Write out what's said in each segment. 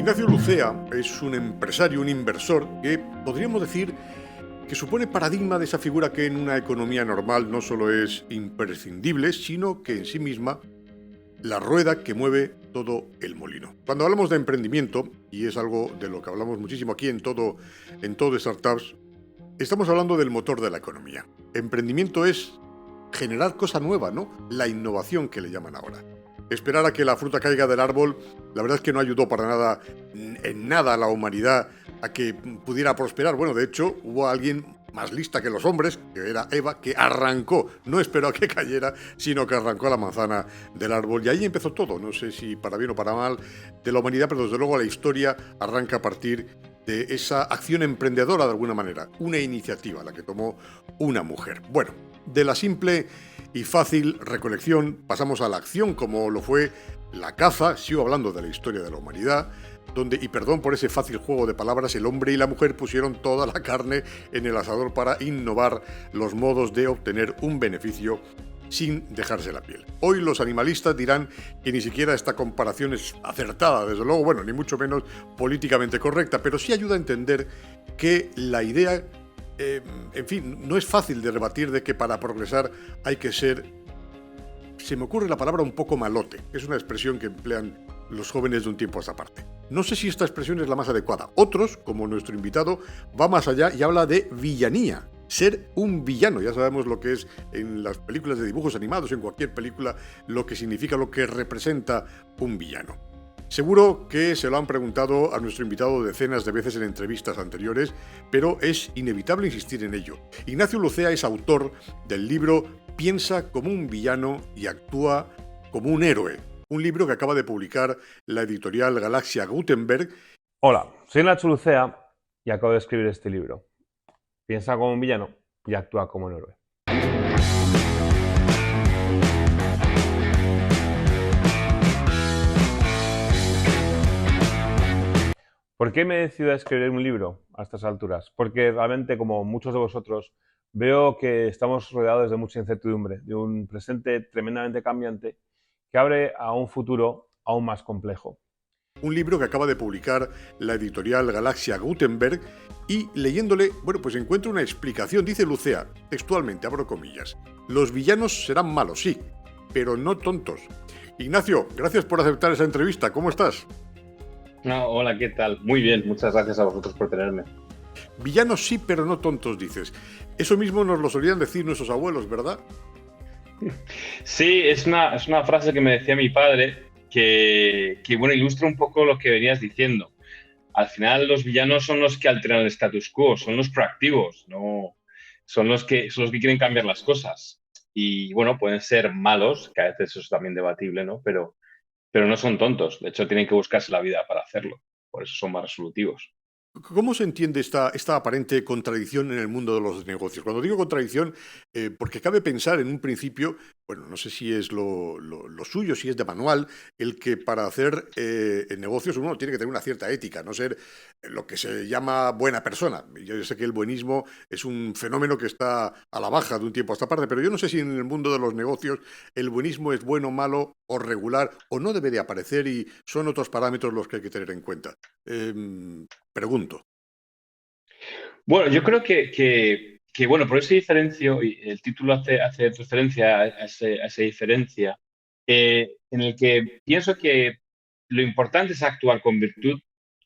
Ignacio Lucea es un empresario, un inversor que podríamos decir que supone paradigma de esa figura que en una economía normal no solo es imprescindible, sino que en sí misma la rueda que mueve todo el molino. Cuando hablamos de emprendimiento, y es algo de lo que hablamos muchísimo aquí en todo Startups, estamos hablando del motor de la economía. Emprendimiento es generar cosa nueva, ¿no? La innovación que le llaman ahora. Esperar a que la fruta caiga del árbol, la verdad es que no ayudó para nada, en nada a la humanidad a que pudiera prosperar. Bueno, de hecho, hubo alguien más lista que los hombres, que era Eva, que arrancó, no esperó a que cayera, sino que arrancó la manzana del árbol. Y ahí empezó todo, no sé si para bien o para mal, de la humanidad, pero desde luego la historia arranca a partir de esa acción emprendedora de alguna manera, una iniciativa, la que tomó una mujer. Bueno, de la simple y fácil recolección pasamos a la acción, como lo fue la caza, sigo hablando de la historia de la humanidad, donde, y perdón por ese fácil juego de palabras, el hombre y la mujer pusieron toda la carne en el asador para innovar los modos de obtener un beneficio sin dejarse la piel. Hoy los animalistas dirán que ni siquiera esta comparación es acertada, desde luego, bueno, ni mucho menos políticamente correcta, pero sí ayuda a entender que la idea, en fin, no es fácil de rebatir de que para progresar hay que ser, se me ocurre la palabra un poco malote, es una expresión que emplean los jóvenes de un tiempo a esta parte. No sé si esta expresión es la más adecuada. Otros, como nuestro invitado, va más allá y habla de villanía. Ser un villano, ya sabemos lo que es en las películas de dibujos animados, en cualquier película, lo que significa, lo que representa un villano. Seguro que se lo han preguntado a nuestro invitado decenas de veces en entrevistas anteriores, pero es inevitable insistir en ello. Ignacio Lucea es autor del libro Piensa como un villano y actúa como un héroe, un libro que acaba de publicar la editorial Galaxia Gutenberg. Hola, soy Nacho Lucea y acabo de escribir este libro. Piensa como un villano y actúa como un héroe. ¿Por qué me he decidido a escribir un libro a estas alturas? Porque realmente, como muchos de vosotros, veo que estamos rodeados de mucha incertidumbre, de un presente tremendamente cambiante que abre a un futuro aún más complejo. Un libro que acaba de publicar la editorial Galaxia Gutenberg y leyéndole, bueno, pues encuentro una explicación, dice Lucea, textualmente, abro comillas. Los villanos serán malos, sí, pero no tontos. Ignacio, gracias por aceptar esa entrevista, ¿cómo estás? No, hola, ¿qué tal? Muy bien, muchas gracias a vosotros por tenerme. Villanos sí, pero no tontos, dices. Eso mismo nos lo solían decir nuestros abuelos, ¿verdad? Sí, es una frase que me decía mi padre bueno, ilustra un poco lo que venías diciendo. Al final, los villanos son los que alteran el status quo, son los proactivos, no son los que quieren cambiar las cosas. Y bueno, pueden ser malos, que a veces eso es también debatible, ¿no? Pero no son tontos. De hecho, tienen que buscarse la vida para hacerlo. Por eso son más resolutivos. ¿Cómo se entiende esta aparente contradicción en el mundo de los negocios? Cuando digo contradicción, porque cabe pensar en un principio, bueno, no sé si es lo suyo, si es de manual, el que para hacer negocios uno tiene que tener una cierta ética, no ser lo que se llama buena persona. Yo sé que el buenismo es un fenómeno que está a la baja de un tiempo a esta parte, pero yo no sé si en el mundo de los negocios el buenismo es bueno, malo o regular, o no debe de aparecer y son otros parámetros los que hay que tener en cuenta. Pregunto. Bueno, yo creo bueno, por eso diferencio, y el título hace referencia a esa diferencia, en el que pienso que lo importante es actuar con virtud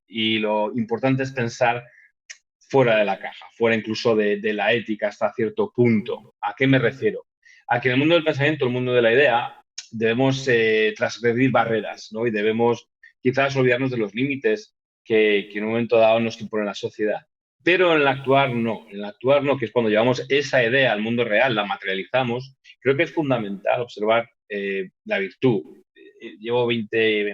y lo importante es pensar fuera de la caja, fuera incluso de la ética hasta cierto punto. ¿A qué me refiero? A que en el mundo del pensamiento, el mundo de la idea, debemos transgredir barreras, ¿no? Y debemos quizás olvidarnos de los límites que en un momento dado nos impone la sociedad. Pero en el actuar no, que es cuando llevamos esa idea al mundo real, la materializamos, creo que es fundamental observar la virtud. Llevo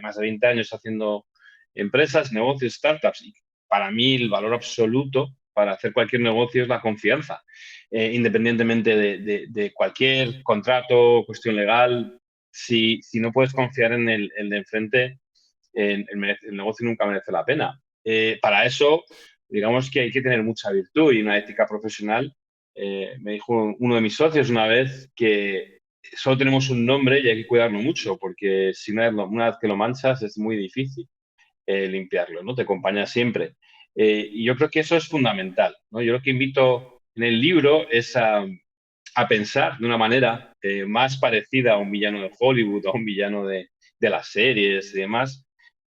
más de 20 años haciendo empresas, negocios, startups, y para mí el valor absoluto para hacer cualquier negocio es la confianza, independientemente de cualquier contrato, cuestión legal. Si no puedes confiar en el de enfrente, el negocio nunca merece la pena. Para eso, digamos que hay que tener mucha virtud y una ética profesional. Me dijo uno de mis socios una vez que solo tenemos un nombre y hay que cuidarlo mucho, porque si una vez que lo manchas es muy difícil. limpiarlo, ¿no? Te acompaña siempre. Y yo creo que eso es fundamental, ¿no? Yo lo que invito en el libro es a pensar de una manera más parecida a un villano de Hollywood, a un villano de las series y demás,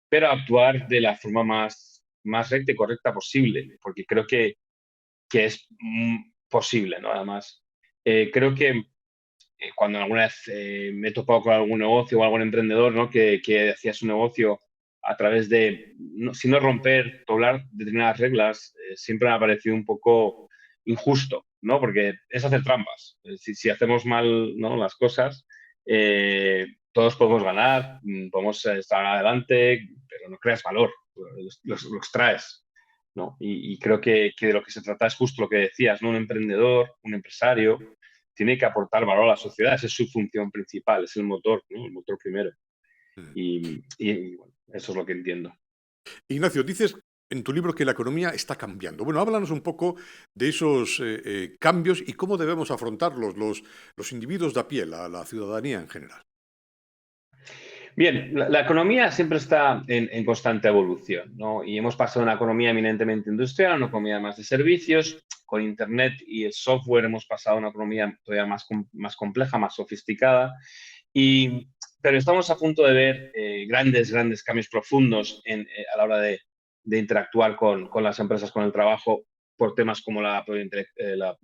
pero actuar de la forma más recta y correcta posible, porque creo que es posible, ¿no? Además, creo que cuando alguna vez me he topado con algún negocio o algún emprendedor, ¿no? que hacía su negocio a través de, no, si no romper, doblar determinadas reglas, siempre me ha parecido un poco injusto, ¿no? Porque es hacer trampas. Si hacemos mal, ¿no? las cosas, todos podemos ganar, podemos estar adelante, pero no creas valor, lo extraes, ¿no? Y creo que de lo que se trata es justo lo que decías, ¿no? Un emprendedor, un empresario, tiene que aportar valor a la sociedad, esa es su función principal, es el motor, ¿no? El motor primero. Mm. Y, bueno, eso es lo que entiendo. Ignacio, dices en tu libro que la economía está cambiando. Bueno, háblanos un poco de esos cambios y cómo debemos afrontarlos los individuos de a pie, la ciudadanía en general. Bien, la economía siempre está en constante evolución, ¿no? Y hemos pasado de una economía eminentemente industrial a una economía más de servicios. Con Internet y el software hemos pasado a una economía todavía más compleja, más sofisticada. Y, pero estamos a punto de ver grandes cambios profundos a la hora de interactuar con las empresas, con el trabajo, por temas como la inteligencia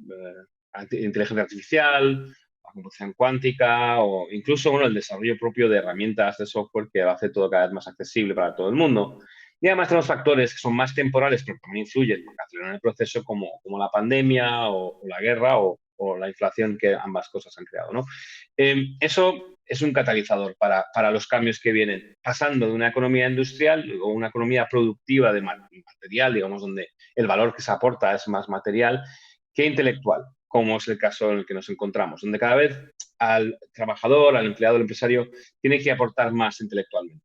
artificial, la computación cuántica o incluso bueno, el desarrollo propio de herramientas de software que hace todo cada vez más accesible para todo el mundo. Y además tenemos factores que son más temporales, pero también influyen porque aceleran el proceso como la pandemia o la guerra o la inflación que ambas cosas han creado, ¿no? Eso es un catalizador para los cambios que vienen, pasando de una economía industrial o una economía productiva de material, digamos, donde el valor que se aporta es más material que intelectual, como es el caso en el que nos encontramos, donde cada vez al trabajador, al empleado, al empresario, tiene que aportar más intelectualmente.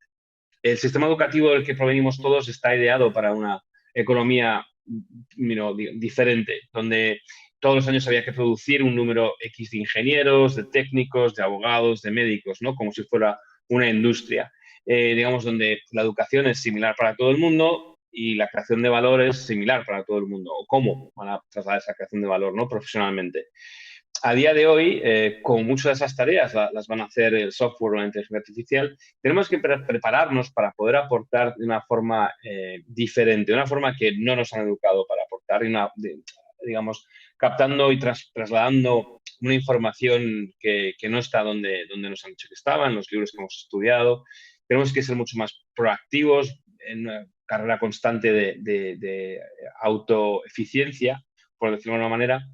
El sistema educativo del que provenimos todos está ideado para una economía diferente, donde todos los años había que producir un número X de ingenieros, de técnicos, de abogados, de médicos, ¿no? Como si fuera una industria, digamos, donde la educación es similar para todo el mundo y la creación de valor es similar para todo el mundo, o cómo van a trasladar esa creación de valor, ¿no? Profesionalmente. A día de hoy, como muchas de esas tareas las van a hacer el software o la inteligencia artificial, tenemos que prepararnos para poder aportar de una forma diferente, de una forma que no nos han educado para aportar, digamos, captando y trasladando una información que no está donde nos han dicho que estaba, en los libros que hemos estudiado. Tenemos que ser mucho más proactivos en una carrera constante de autoeficiencia, por decirlo de una manera,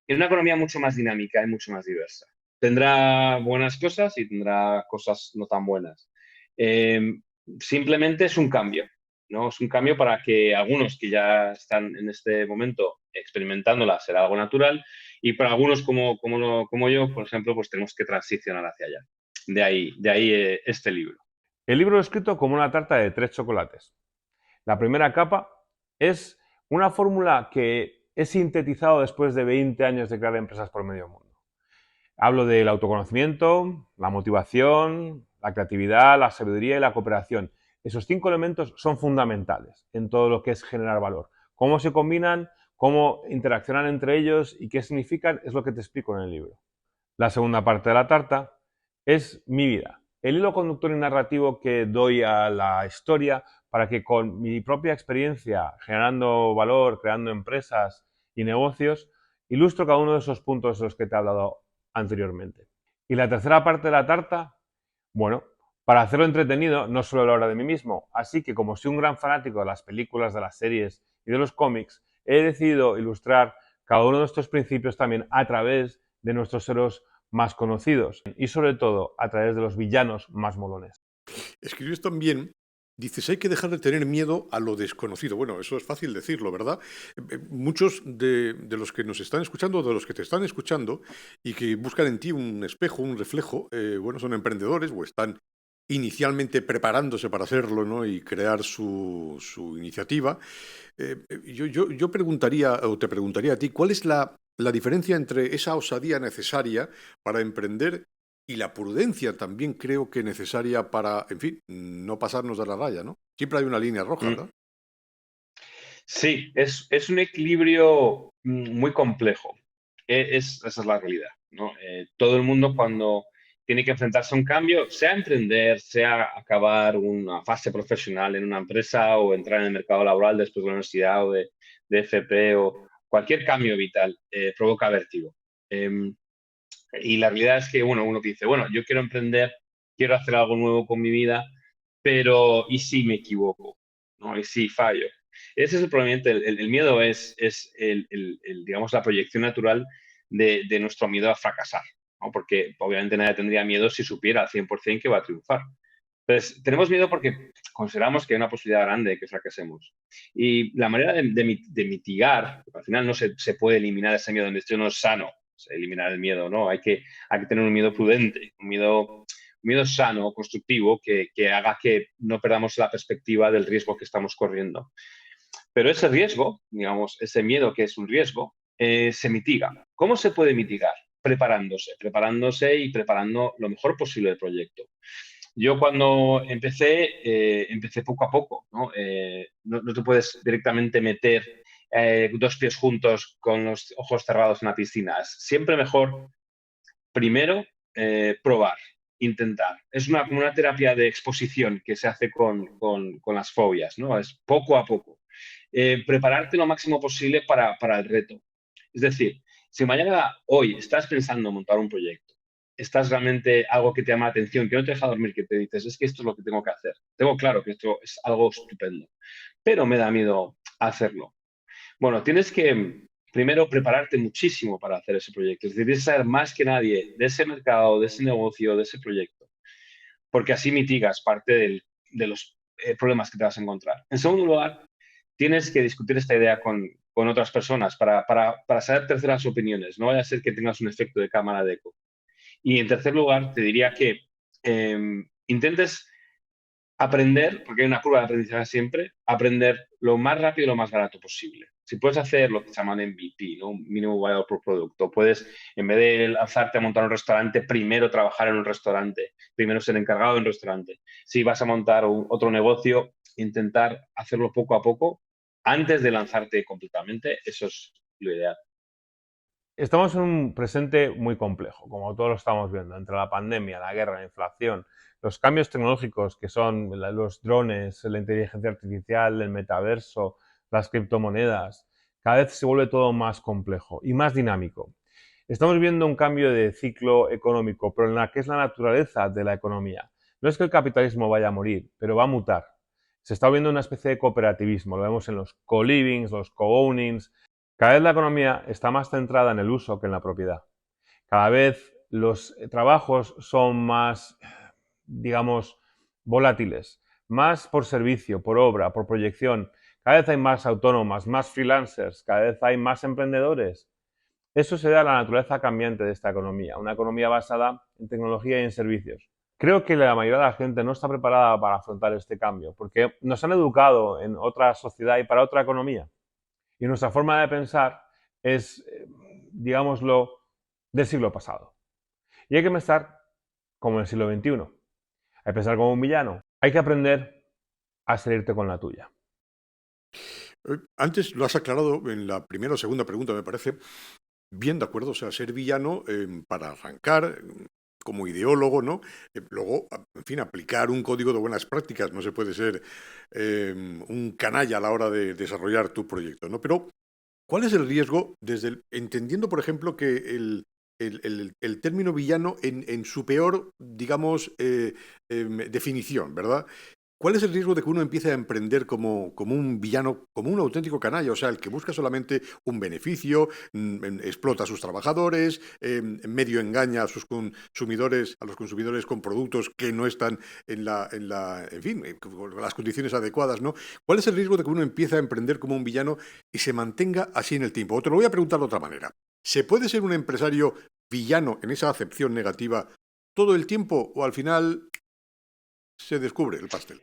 en una economía mucho más dinámica y mucho más diversa. Tendrá buenas cosas y tendrá cosas no tan buenas. Simplemente es un cambio, ¿no? Es un cambio para que algunos que ya están en este momento experimentándola será algo natural y para algunos como yo, por ejemplo, pues tenemos que transicionar hacia allá. De ahí este libro. El libro es escrito como una tarta de 3 chocolates. La primera capa es una fórmula que he sintetizado después de 20 años de crear empresas por medio mundo. Hablo del autoconocimiento, la motivación, la creatividad, la sabiduría y la cooperación. Esos 5 elementos son fundamentales en todo lo que es generar valor. Cómo se combinan, cómo interaccionan entre ellos y qué significan es lo que te explico en el libro. La segunda parte de la tarta es mi vida, el hilo conductor y narrativo que doy a la historia para que con mi propia experiencia generando valor, creando empresas y negocios, ilustro cada uno de esos puntos de los que te he hablado anteriormente. Y la tercera parte de la tarta, bueno, para hacerlo entretenido no suelo hablar de mí mismo, así que como soy un gran fanático de las películas, de las series y de los cómics, he decidido ilustrar cada uno de estos principios también a través de nuestros héroes más conocidos y sobre todo a través de los villanos más molones. Escribes también, dices, hay que dejar de tener miedo a lo desconocido. Bueno, eso es fácil decirlo, ¿verdad? Muchos de los que nos están escuchando, de los que te están escuchando y que buscan en ti un espejo, un reflejo, bueno, son emprendedores o están inicialmente preparándose para hacerlo, ¿no? Y crear su iniciativa. Yo preguntaría, o te preguntaría a ti, ¿cuál es la diferencia entre esa osadía necesaria para emprender y la prudencia también creo que necesaria para, en fin, no pasarnos de la raya, ¿no? Siempre hay una línea roja, Mm. ¿verdad? Sí, es un equilibrio muy complejo. Esa es la realidad, ¿no? Todo el mundo cuando tiene que enfrentarse a un cambio, sea emprender, sea acabar una fase profesional en una empresa o entrar en el mercado laboral después de la universidad o de FP o cualquier cambio vital, provoca vértigo. Em, y la realidad es que, bueno, uno dice, bueno, yo quiero emprender, quiero hacer algo nuevo con mi vida, pero ¿y si me equivoco? ¿No? ¿Y si fallo? Ese es probablemente el miedo es digamos, la proyección natural de nuestro miedo a fracasar, ¿no? Porque obviamente nadie tendría miedo si supiera al 100% que va a triunfar. Entonces, tenemos miedo porque consideramos que hay una posibilidad grande de que fracasemos. Y la manera de mitigar, porque al final no se puede eliminar ese miedo, esto no es sano, eliminar el miedo, ¿no? Hay que tener un miedo prudente, un miedo sano, constructivo, que haga que no perdamos la perspectiva del riesgo que estamos corriendo. Pero ese riesgo, digamos, ese miedo que es un riesgo, se mitiga. ¿Cómo se puede mitigar? Preparándose y preparando lo mejor posible el proyecto. Yo cuando empecé poco a poco, ¿no? No te puedes directamente meter dos pies juntos con los ojos cerrados en la piscina. Es siempre mejor, primero, probar, intentar. Es como una terapia de exposición que se hace con las fobias, ¿no? Es poco a poco. Prepararte lo máximo posible para el reto. Es decir, si mañana, hoy, estás pensando en montar un proyecto, estás realmente algo que te llama la atención, que no te deja dormir, que te dices, es que esto es lo que tengo que hacer. Tengo claro que esto es algo estupendo, pero me da miedo hacerlo. Bueno, tienes que primero prepararte muchísimo para hacer ese proyecto. Es decir, tienes que saber más que nadie de ese mercado, de ese negocio, de ese proyecto, porque así mitigas parte de los problemas que te vas a encontrar. En segundo lugar, tienes que discutir esta idea con otras personas para saber terceras opiniones. No vaya a ser que tengas un efecto de cámara de eco. Y en tercer lugar, te diría que intentes aprender, porque hay una curva de aprendizaje siempre, aprender lo más rápido y lo más barato posible. Si puedes hacer lo que se llaman MVP, ¿no? Minimum Viable Product, o puedes, en vez de lanzarte a montar un restaurante, primero trabajar en un restaurante, primero ser encargado de un restaurante. Si vas a montar otro negocio, intentar hacerlo poco a poco antes de lanzarte completamente, eso es lo ideal. Estamos en un presente muy complejo, como todos lo estamos viendo, entre la pandemia, la guerra, la inflación, los cambios tecnológicos que son los drones, la inteligencia artificial, el metaverso, las criptomonedas. Cada vez se vuelve todo más complejo y más dinámico. Estamos viendo un cambio de ciclo económico, pero en la que es la naturaleza de la economía. No es que el capitalismo vaya a morir, pero va a mutar. Se está viendo una especie de cooperativismo, lo vemos en los co-livings, los co-ownings. Cada vez la economía está más centrada en el uso que en la propiedad. Cada vez los trabajos son más, digamos, volátiles, más por servicio, por obra, por proyección. Cada vez hay más autónomas, más freelancers, cada vez hay más emprendedores. Eso se da a la naturaleza cambiante de esta economía, una economía basada en tecnología y en servicios. Creo que la mayoría de la gente no está preparada para afrontar este cambio, porque nos han educado en otra sociedad y para otra economía. Y nuestra forma de pensar es, digámoslo, del siglo pasado. Y hay que pensar como en el siglo XXI. Hay que pensar como un villano. Hay que aprender a salirte con la tuya. Antes lo has aclarado en la primera o segunda pregunta, me parece. Bien, de acuerdo, o sea, ser villano para arrancar como ideólogo, ¿no? Luego, en fin, aplicar un código de buenas prácticas, no se puede ser un canalla a la hora de desarrollar tu proyecto, ¿no? Pero, ¿cuál es el riesgo entendiendo, por ejemplo, que el término villano en su peor, digamos, definición, ¿verdad? ¿Cuál es el riesgo de que uno empiece a emprender como un villano, como un auténtico canalla? O sea, el que busca solamente un beneficio, explota a sus trabajadores, medio engaña a sus consumidores, a los consumidores con productos que no están en fin, con las condiciones adecuadas, ¿no? ¿Cuál es el riesgo de que uno empiece a emprender como un villano y se mantenga así en el tiempo? O te lo voy a preguntar de otra manera. ¿Se puede ser un empresario villano en esa acepción negativa todo el tiempo o al final se descubre el pastel?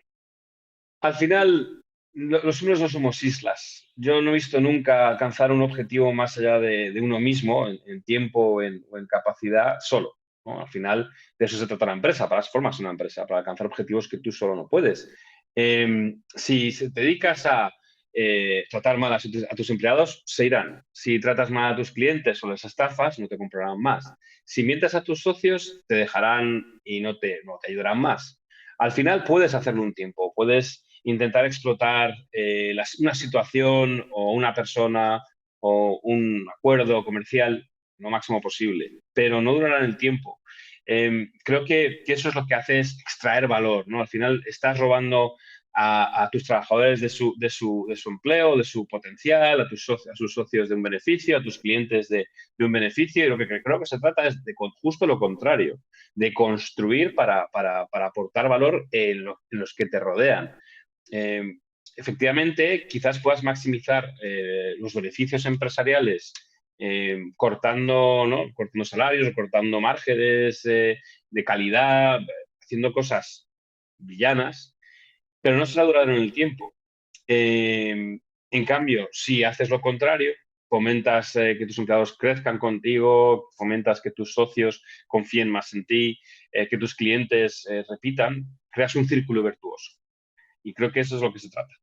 Al final, los humanos no somos islas. Yo no he visto nunca alcanzar un objetivo más allá de uno mismo, en tiempo o en capacidad, solo. ¿no? Al final, de eso se trata la empresa, para eso formas una empresa, para alcanzar objetivos que tú solo no puedes. Si te dedicas a tratar mal a tus empleados, se irán. Si tratas mal a tus clientes o les estafas, no te comprarán más. Si mientes a tus socios, te dejarán y no te ayudarán más. Al final puedes hacerlo un tiempo, puedes intentar explotar una situación o una persona o un acuerdo comercial lo máximo posible, pero no durará en el tiempo. Creo que eso es lo que hace es extraer valor, ¿no? Al final estás robando a tus trabajadores de su empleo, de su potencial, a sus socios de un beneficio, a tus clientes de un beneficio, y lo que creo que se trata es de justo lo contrario, de construir para aportar valor en los que te rodean. Eh, Efectivamente, quizás puedas maximizar los beneficios empresariales cortando, ¿no? Cortando salarios, cortando márgenes de calidad, haciendo cosas villanas, pero no será duradero en el tiempo. En cambio, si haces lo contrario, fomentas que tus empleados crezcan contigo, fomentas que tus socios confíen más en ti, que tus clientes repitan, creas un círculo virtuoso. Y creo que eso es lo que se trata.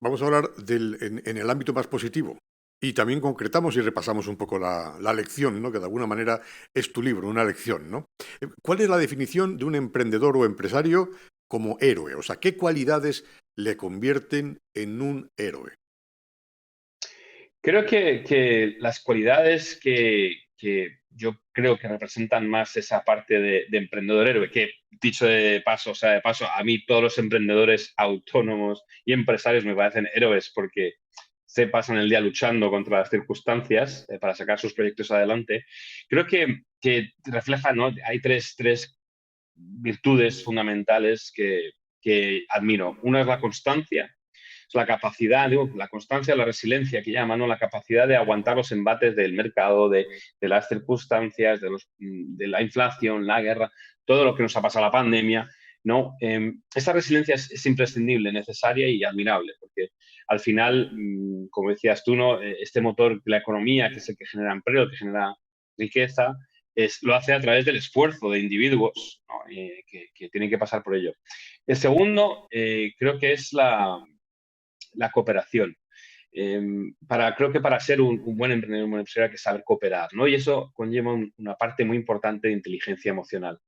Vamos a hablar en el ámbito más positivo. Y también concretamos y repasamos un poco la lección, ¿no? Que de alguna manera es tu libro, una lección, ¿no? ¿Cuál es la definición de un emprendedor o empresario como héroe? O sea, ¿qué cualidades le convierten en un héroe? Creo que las cualidades que yo creo que representan más esa parte de emprendedor héroe, que dicho de paso, o sea, de paso, a mí todos los emprendedores autónomos y empresarios me parecen héroes porque se pasan el día luchando contra las circunstancias para sacar sus proyectos adelante. Creo que refleja, ¿no? Hay tres virtudes fundamentales que admiro. Una es la constancia, es la capacidad, digo, la constancia, la resiliencia que llaman, ¿no? La capacidad de aguantar los embates del mercado, de las circunstancias, de la inflación, la guerra, todo lo que nos ha pasado la pandemia, ¿no? Esa resiliencia es imprescindible, necesaria y admirable, porque al final, como decías tú, ¿no? Este motor de la economía, que es el que genera empleo, el que genera riqueza, lo hace a través del esfuerzo de individuos, ¿no? Que tienen que pasar por ello. El segundo, creo que es la cooperación. Creo que para ser un buen emprendedor, un buen empresario hay que saber cooperar, ¿no? Y eso conlleva una parte muy importante de inteligencia emocional,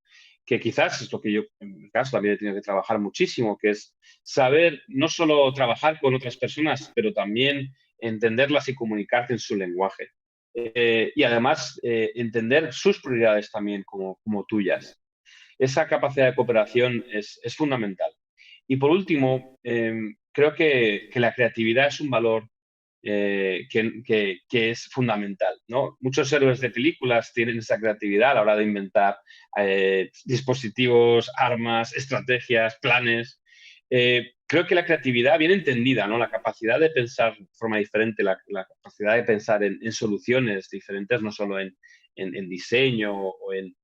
que quizás es lo que yo, en mi caso, también he tenido que trabajar muchísimo, que es saber no solo trabajar con otras personas, pero también entenderlas y comunicarte en su lenguaje. Y además entender sus prioridades también como tuyas. Esa capacidad de cooperación es fundamental. Y por último, creo que la creatividad es un valor que es fundamental, ¿no? Muchos héroes de películas tienen esa creatividad a la hora de inventar dispositivos, armas, estrategias, planes. Creo que la creatividad, bien entendida, ¿no? La capacidad de pensar de forma diferente, la capacidad de pensar en soluciones diferentes, no solo en diseño o en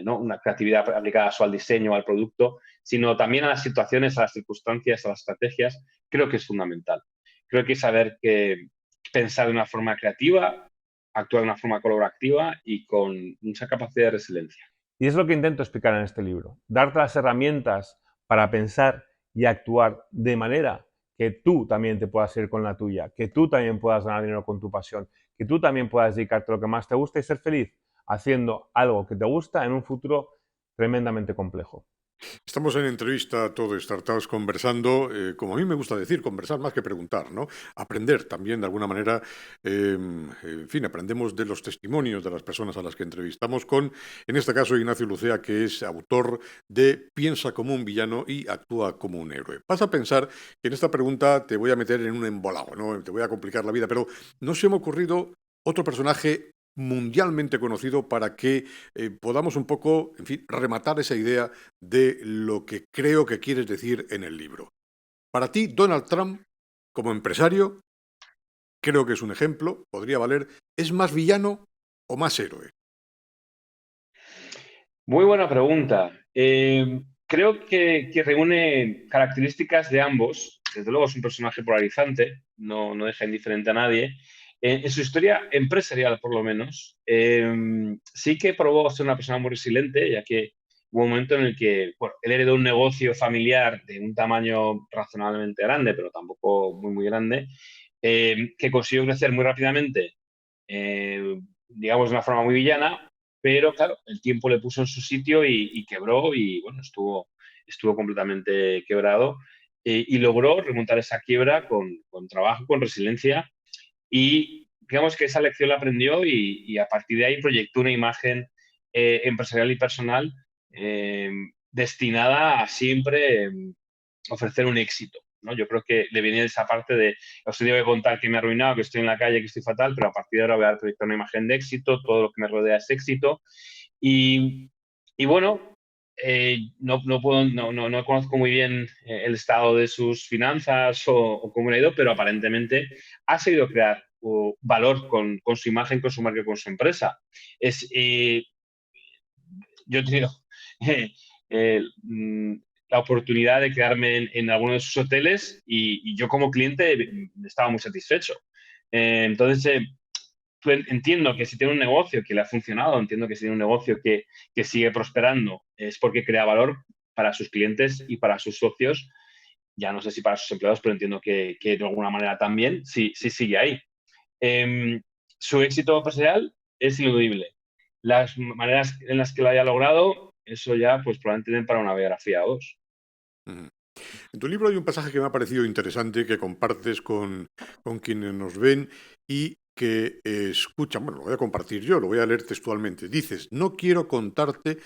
¿no? Una creatividad aplicada solo al diseño o al producto, sino también a las situaciones, a las circunstancias, a las estrategias, creo que es fundamental. Creo que saber que pensar de una forma creativa, actuar de una forma colaborativa y con mucha capacidad de resiliencia. Y es lo que intento explicar en este libro, darte las herramientas para pensar y actuar de manera que tú también te puedas ir con la tuya, que tú también puedas ganar dinero con tu pasión, que tú también puedas dedicarte a lo que más te gusta y ser feliz haciendo algo que te gusta en un futuro tremendamente complejo. Estamos en entrevista todo Startups conversando, como a mí me gusta decir, conversar más que preguntar, ¿no? Aprender también de alguna manera, en fin, aprendemos de los testimonios de las personas a las que entrevistamos con, en este caso, Ignacio Lucea, que es autor de Piensa como un villano y actúa como un héroe. Vas a pensar que en esta pregunta te voy a meter en un embolado, ¿no? Te voy a complicar la vida, pero no se me ha ocurrido otro personaje mundialmente conocido para que podamos un poco, en fin, rematar esa idea de lo que creo que quieres decir en el libro. Para ti, Donald Trump, como empresario, creo que es un ejemplo, podría valer, ¿es más villano o más héroe? Muy buena pregunta. Creo que reúne características de ambos. Desde luego es un personaje polarizante, no deja indiferente a nadie. En su historia empresarial, por lo menos, sí que probó ser una persona muy resiliente, ya que hubo un momento en el que, bueno, él heredó un negocio familiar de un tamaño razonablemente grande, pero tampoco muy, muy grande, que consiguió crecer muy rápidamente, digamos, de una forma muy villana, pero claro, el tiempo le puso en su sitio y quebró y, bueno, estuvo completamente quebrado y logró remontar esa quiebra con trabajo, con resiliencia y digamos que esa lección la aprendió y a partir de ahí proyectó una imagen empresarial y personal eh, destinada a siempre ofrecer un éxito, ¿no? Yo creo que le venía esa parte de, os tengo que contar que me he arruinado, que estoy en la calle, que estoy fatal, pero a partir de ahora voy a proyectar una imagen de éxito, todo lo que me rodea es éxito. Y, y bueno, no conozco muy bien el estado de sus finanzas o cómo le ha ido, pero aparentemente ha sabido crear valor con su imagen, con su marca, con su empresa. Es, yo he tenido eh, eh, mm, la oportunidad de quedarme en alguno de sus hoteles y yo como cliente estaba muy satisfecho. Entonces, entiendo que si tiene un negocio que le ha funcionado, entiendo que si tiene un negocio que sigue prosperando, es porque crea valor para sus clientes y para sus socios. Ya no sé si para sus empleados, pero entiendo que de alguna manera también, sí, sí sigue ahí. Eh, Su éxito empresarial es ineludible. Las maneras en las que lo haya logrado, eso ya pues probablemente den para una biografía o dos. Ujú. En tu libro hay un pasaje que me ha parecido interesante, que compartes con quienes nos ven y que escuchan. Bueno, lo voy a compartir yo, lo voy a leer textualmente. Dices, no quiero contarte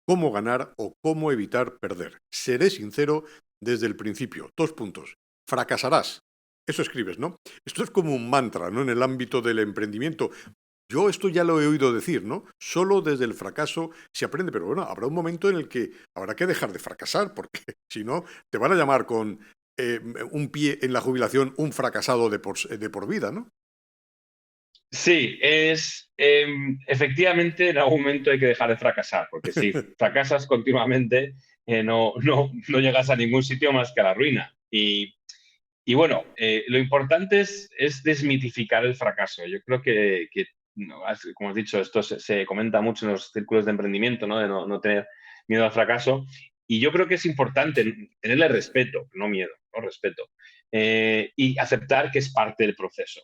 cómo ganar o cómo evitar perder. Seré sincero desde el principio. Dos puntos. Fracasarás. Eso escribes, ¿no? Esto es como un mantra, ¿no? En el ámbito del emprendimiento. Yo esto ya lo he oído decir, ¿no? Solo desde el fracaso se aprende, pero bueno, habrá un momento en el que habrá que dejar de fracasar, porque si no, te van a llamar con un pie en la jubilación un fracasado de por vida, ¿no? Sí, efectivamente en algún momento hay que dejar de fracasar, porque si fracasas continuamente, no llegas a ningún sitio más que a la ruina. Y bueno, lo importante es desmitificar el fracaso. Yo creo que no, como has dicho, esto se comenta mucho en los círculos de emprendimiento, ¿no? De no tener miedo al fracaso. Y yo creo que es importante tenerle respeto, no miedo, no respeto. Y aceptar que es parte del proceso.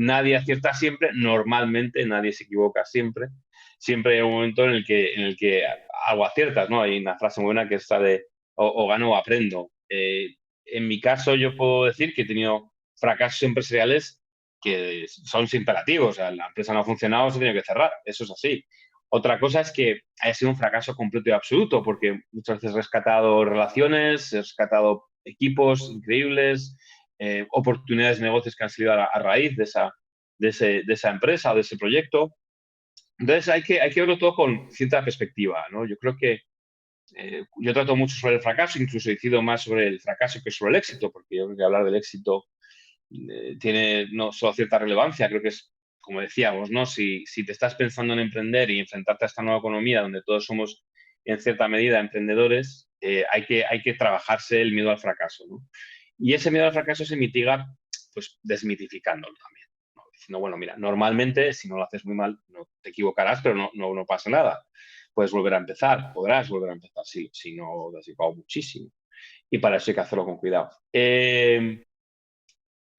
Nadie acierta siempre, normalmente nadie se equivoca siempre. Siempre hay un momento en el que algo aciertas, ¿no? Hay una frase muy buena que es la de o gano o aprendo. En mi caso, yo puedo decir que he tenido fracasos empresariales que son imperativos. O sea, la empresa no ha funcionado, se ha tenido que cerrar. Eso es así. Otra cosa es que haya sido un fracaso completo y absoluto, porque muchas veces he rescatado relaciones, he rescatado equipos increíbles, oportunidades de negocios que han salido a raíz de esa empresa o de ese proyecto. Entonces hay que verlo todo con cierta perspectiva, ¿no? Yo creo que yo trato mucho sobre el fracaso, incluso decido más sobre el fracaso que sobre el éxito, porque yo creo que hablar del éxito tiene no solo cierta relevancia, creo que es, como decíamos, ¿no? Si te estás pensando en emprender y enfrentarte a esta nueva economía donde todos somos en cierta medida emprendedores, hay que trabajarse el miedo al fracaso, ¿no? Y ese miedo al fracaso se mitiga pues desmitificándolo también, ¿no? Diciendo, bueno, mira, normalmente si no lo haces muy mal, no te equivocarás, pero no pasa nada. Puedes volver a empezar, podrás volver a empezar si no te has equivocado muchísimo. Y para eso hay que hacerlo con cuidado. En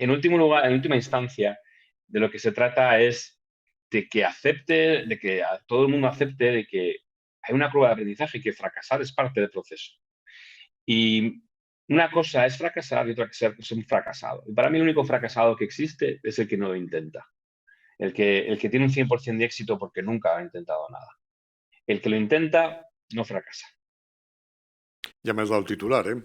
último lugar, en última instancia, de lo que se trata es de que acepte, de que todo el mundo acepte de que hay una prueba de aprendizaje y que fracasar es parte del proceso. Y una cosa es fracasar y otra cosa es un fracasado. Y para mí el único fracasado que existe es el que no lo intenta. El que tiene un 100% de éxito porque nunca ha intentado nada. El que lo intenta no fracasa. Ya me has dado el titular, ¿eh?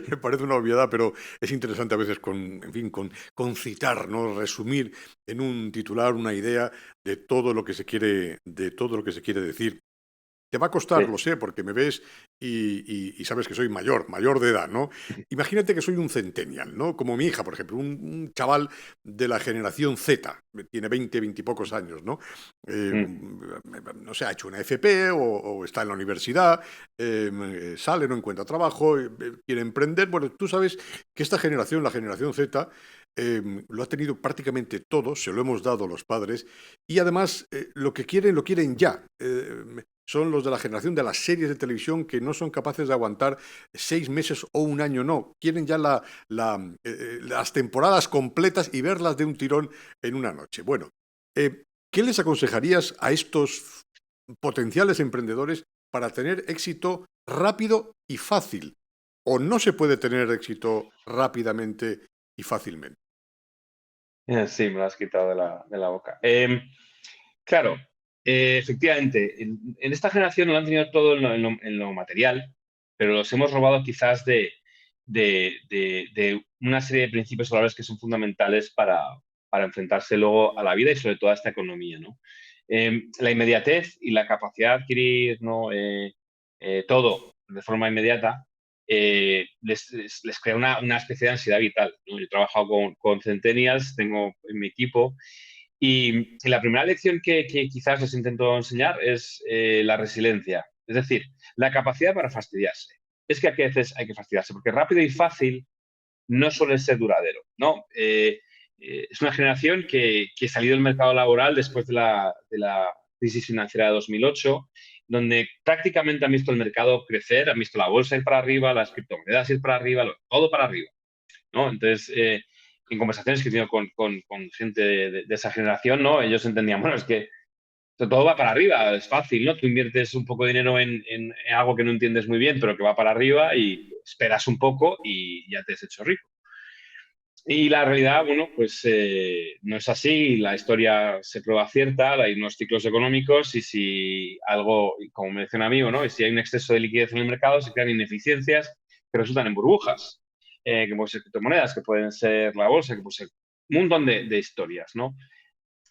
Me parece una obviedad, pero es interesante a veces en fin, con citar, ¿no? Resumir en un titular una idea de todo lo que se quiere decir. Te va a costar, lo Sí. sé, porque me ves y sabes que soy mayor de edad, ¿no? Imagínate que soy un centennial, ¿no? Como mi hija, por ejemplo, un chaval de la generación Z, tiene 20 y pocos años, ¿no? Mm. No sé, ha hecho una FP o está en la universidad, sale, no encuentra trabajo, quiere emprender. Bueno, tú sabes que esta generación, la generación Z, lo ha tenido prácticamente todo, se lo hemos dado los padres, y además lo que quieren, lo quieren ya. Son los de la generación de las series de televisión que no son capaces de aguantar 6 meses o un año, no. Quieren ya las temporadas completas y verlas de un tirón en una noche. Bueno, ¿qué les aconsejarías a estos potenciales emprendedores para tener éxito rápido y fácil? ¿O no se puede tener éxito rápidamente y fácilmente? Sí, me lo has quitado de la boca. Claro, efectivamente, en esta generación lo han tenido todo en lo material, pero los hemos robado quizás de una serie de principios valores que son fundamentales para enfrentarse luego a la vida y sobre todo a esta economía, ¿no? La inmediatez y la capacidad de adquirir, ¿no? Todo de forma inmediata les crea una especie de ansiedad vital, ¿no? Yo he trabajado con Centennials, tengo en mi equipo, y la primera lección que quizás les intento enseñar es la resiliencia, es decir, la capacidad para fastidiarse. Es que a veces hay que fastidiarse, porque rápido y fácil no suele ser duradero, ¿no? Es una generación que salió del mercado laboral después de la crisis financiera de 2008, donde prácticamente han visto el mercado crecer, han visto la bolsa ir para arriba, las criptomonedas ir para arriba, todo para arriba, ¿no? Entonces, en conversaciones que he tenido con gente de esa generación, ¿no? Ellos entendían, bueno, es que todo va para arriba, es fácil, ¿no? Tú inviertes un poco de dinero en algo que no entiendes muy bien, pero que va para arriba y esperas un poco y ya te has hecho rico. Y la realidad, bueno, pues no es así, la historia se prueba cierta, hay unos ciclos económicos y si algo, como me decía un amigo, ¿no? Y si hay un exceso de liquidez en el mercado, se crean ineficiencias que resultan en burbujas, que pueden ser criptomonedas, que pueden ser la bolsa, que pueden ser un montón de historias, ¿no?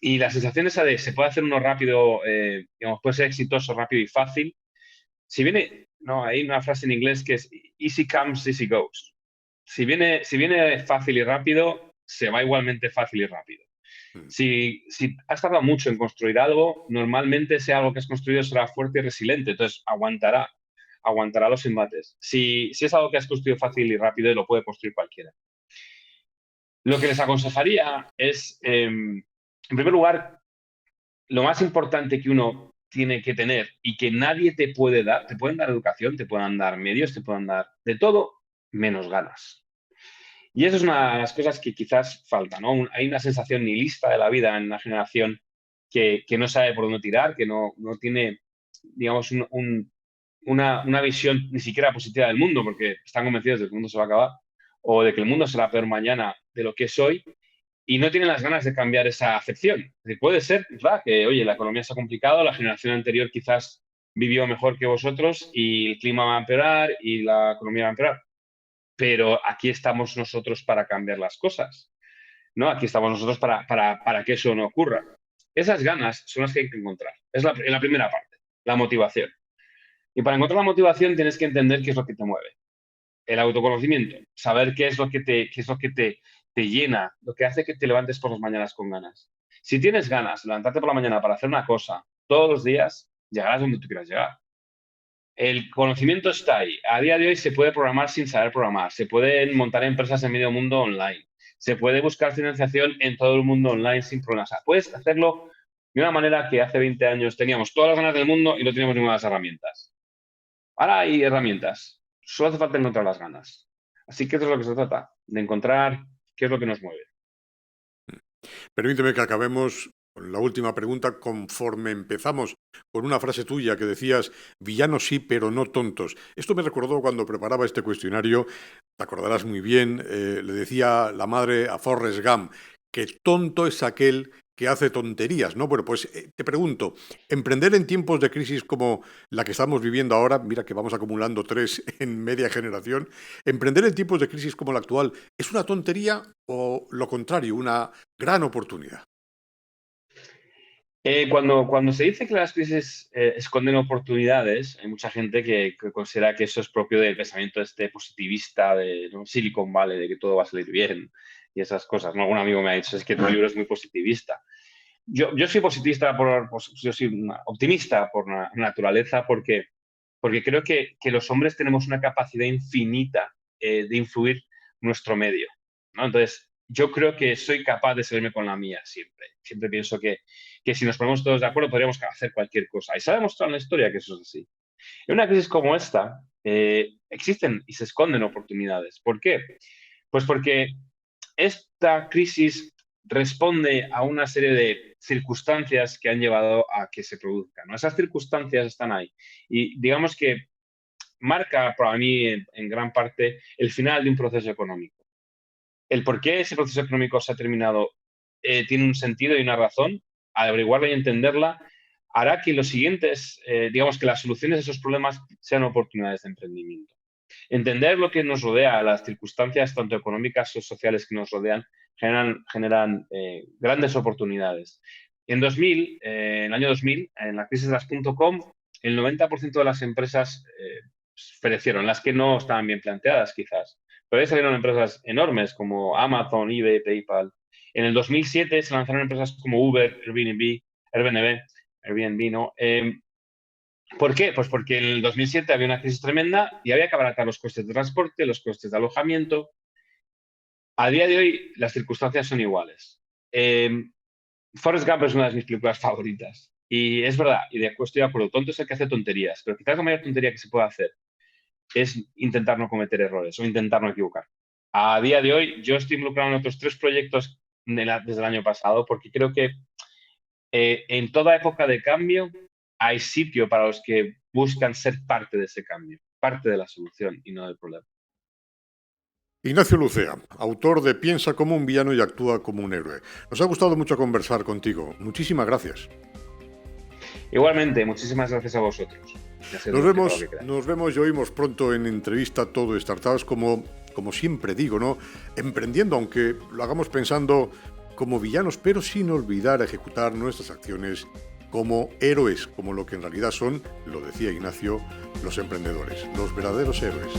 Y la sensación esa de se puede hacer uno rápido, digamos, puede ser exitoso, rápido y fácil. Si viene, no, hay una frase en inglés que es easy comes, easy goes. Si viene fácil y rápido, se va igualmente fácil y rápido. Mm. Si has tardado mucho en construir algo, normalmente ese algo que has construido será fuerte y resiliente, entonces aguantará los embates. Si es algo que has construido fácil y rápido, lo puede construir cualquiera. Lo que les aconsejaría es, en primer lugar, lo más importante que uno tiene que tener y que nadie te puede dar, te pueden dar educación, te pueden dar medios, te pueden dar de todo, menos ganas. Y eso es una de las cosas que quizás falta, ¿no? Hay una sensación nihilista de la vida en una generación que no sabe por dónde tirar, que no tiene, digamos, una visión ni siquiera positiva del mundo, porque están convencidos de que el mundo se va a acabar o de que el mundo será peor mañana de lo que es hoy y no tienen las ganas de cambiar esa acepción. Es decir, puede ser, ¿verdad? Que, oye, la economía se ha complicado, la generación anterior quizás vivió mejor que vosotros y el clima va a empeorar y la economía va a empeorar. Pero aquí estamos nosotros para cambiar las cosas, ¿no? Aquí estamos nosotros para que eso no ocurra. Esas ganas son las que hay que encontrar. Es la primera parte, la motivación. Y para encontrar la motivación tienes que entender qué es lo que te mueve. El autoconocimiento, saber qué es lo que te llena, lo que hace que te levantes por las mañanas con ganas. Si tienes ganas de levantarte por la mañana para hacer una cosa todos los días, llegarás donde tú quieras llegar. El conocimiento está ahí. A día de hoy se puede programar sin saber programar. Se pueden montar empresas en medio mundo online. Se puede buscar financiación en todo el mundo online sin problemas. O sea, puedes hacerlo de una manera que hace 20 años teníamos todas las ganas del mundo y no teníamos ninguna de las herramientas. Ahora hay herramientas. Solo hace falta encontrar las ganas. Así que eso es lo que se trata, de encontrar qué es lo que nos mueve. Permíteme que acabemos con la última pregunta conforme empezamos con una frase tuya que decías, villanos sí, pero no tontos. Esto me recordó cuando preparaba este cuestionario, te acordarás muy bien, le decía la madre a Forrest Gump, que tonto es aquel que hace tonterías, ¿no? Bueno, pues te pregunto, emprender en tiempos de crisis como la que estamos viviendo ahora, mira que vamos acumulando 3 en media generación, emprender en tiempos de crisis como la actual, ¿es una tontería o lo contrario, una gran oportunidad? Cuando se dice que las crisis esconden oportunidades, hay mucha gente que considera que eso es propio del pensamiento este positivista de, ¿no? Silicon Valley, de que todo va a salir bien y esas cosas, ¿no? Algún amigo me ha dicho, es que tu libro es muy positivista. Yo soy positivista, yo soy optimista por naturaleza porque creo que los hombres tenemos una capacidad infinita de influir nuestro medio, ¿no? Entonces, yo creo que soy capaz de salirme con la mía siempre. Siempre pienso que si nos ponemos todos de acuerdo podríamos hacer cualquier cosa. Y se ha demostrado en la historia que eso es así. En una crisis como esta, existen y se esconden oportunidades. ¿Por qué? Pues porque esta crisis responde a una serie de circunstancias que han llevado a que se produzcan, ¿no? Esas circunstancias están ahí. Y digamos que marca para mí en gran parte el final de un proceso económico. El por qué ese proceso económico se ha terminado tiene un sentido y una razón. Averiguarla y entenderla hará que los siguientes, digamos que las soluciones a esos problemas sean oportunidades de emprendimiento. Entender lo que nos rodea, las circunstancias tanto económicas o sociales que nos rodean, generan grandes oportunidades. En el año 2000, en la crisis de las .com, el 90% de las empresas perecieron, las que no estaban bien planteadas quizás. Pero ahí salieron empresas enormes como Amazon, eBay, PayPal. En el 2007 se lanzaron empresas como Uber, Airbnb, ¿no? ¿Por qué? Pues porque en el 2007 había una crisis tremenda y había que abaratar los costes de transporte, los costes de alojamiento. A día de hoy las circunstancias son iguales. Forrest Gump es una de mis películas favoritas. Y es verdad, y estoy de acuerdo, tonto es el que hace tonterías, pero quizás la mayor tontería que se puede hacer es intentar no cometer errores o intentar no equivocar. A día de hoy yo estoy involucrado en otros 3 proyectos desde el año pasado porque creo que en toda época de cambio hay sitio para los que buscan ser parte de ese cambio, parte de la solución y no del problema. Ignacio Lucea, autor de Piensa como un villano y actúa como un héroe. Nos ha gustado mucho conversar contigo. Muchísimas gracias. Igualmente, muchísimas gracias a vosotros. Nos vemos y oímos pronto en Entrevista Todo Startups, como siempre digo, ¿no? Emprendiendo, aunque lo hagamos pensando como villanos, pero sin olvidar ejecutar nuestras acciones como héroes, como lo que en realidad son, lo decía Ignacio, los emprendedores, los verdaderos héroes.